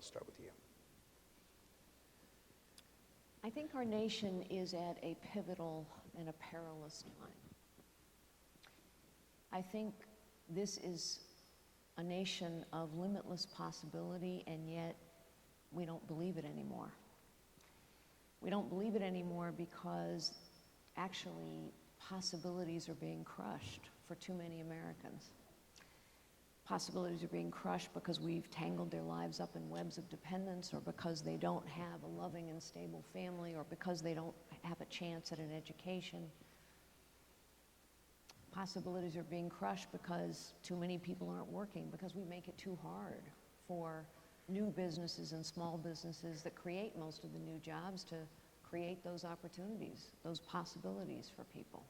I'll start with you. I think our nation is at a pivotal and a perilous time. I think this is a nation of limitless possibility, and yet we don't believe it anymore. We don't believe it anymore because actually possibilities are being crushed for too many Americans. Possibilities are being crushed because we've tangled their lives up in webs of dependence, or because they don't have a loving and stable family, or because they don't have a chance at an education. Possibilities are being crushed because too many people aren't working, because we make it too hard for new businesses and small businesses that create most of the new jobs to create those opportunities, those possibilities for people.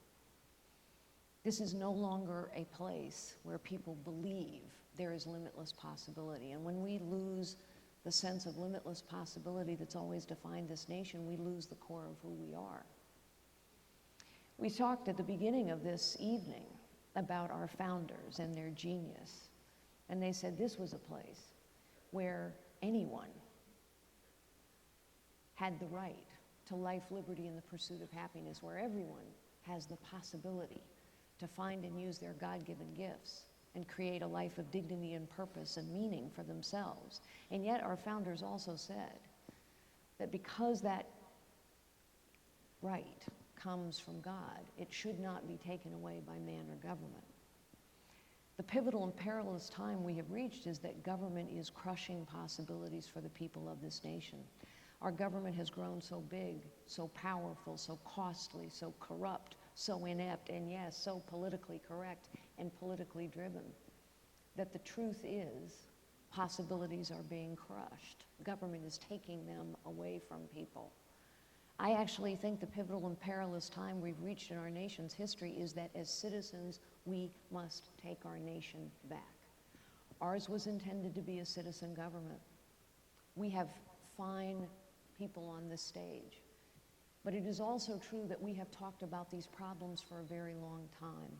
This is no longer a place where people believe there is limitless possibility. And when we lose the sense of limitless possibility that's always defined this nation, we lose the core of who we are. We talked at the beginning of this evening about our founders and their genius. And they said this was a place where anyone had the right to life, liberty, and the pursuit of happiness, where everyone has the possibility to find and use their God-given gifts and create a life of dignity and purpose and meaning for themselves. And yet our founders also said that because that right comes from God, it should not be taken away by man or government. The pivotal and perilous time we have reached is that government is crushing possibilities for the people of this nation. Our government has grown so big, so powerful, so costly, so corrupt, so inept, and yes, so politically correct and politically driven, that the truth is possibilities are being crushed. Government is taking them away from people. I actually think the pivotal and perilous time we've reached in our nation's history is that as citizens, we must take our nation back. Ours was intended to be a citizen government. We have fine people on this stage. But it is also true that we have talked about these problems for a very long time.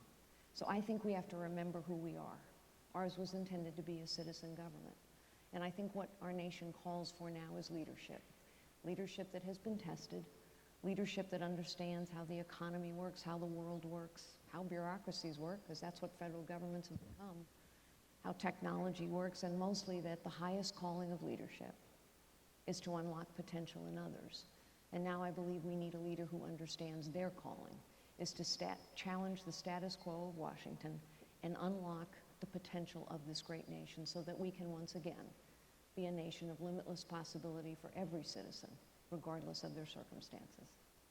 So I think we have to remember who we are. Ours was intended to be a citizen government. And I think what our nation calls for now is leadership. Leadership that has been tested, leadership that understands how the economy works, how the world works, how bureaucracies work, because that's what federal governments have become, how technology works, and mostly that the highest calling of leadership is to unlock potential in others. And now I believe we need a leader who understands their calling, is to challenge the status quo of Washington and unlock the potential of this great nation so that we can once again be a nation of limitless possibility for every citizen, regardless of their circumstances.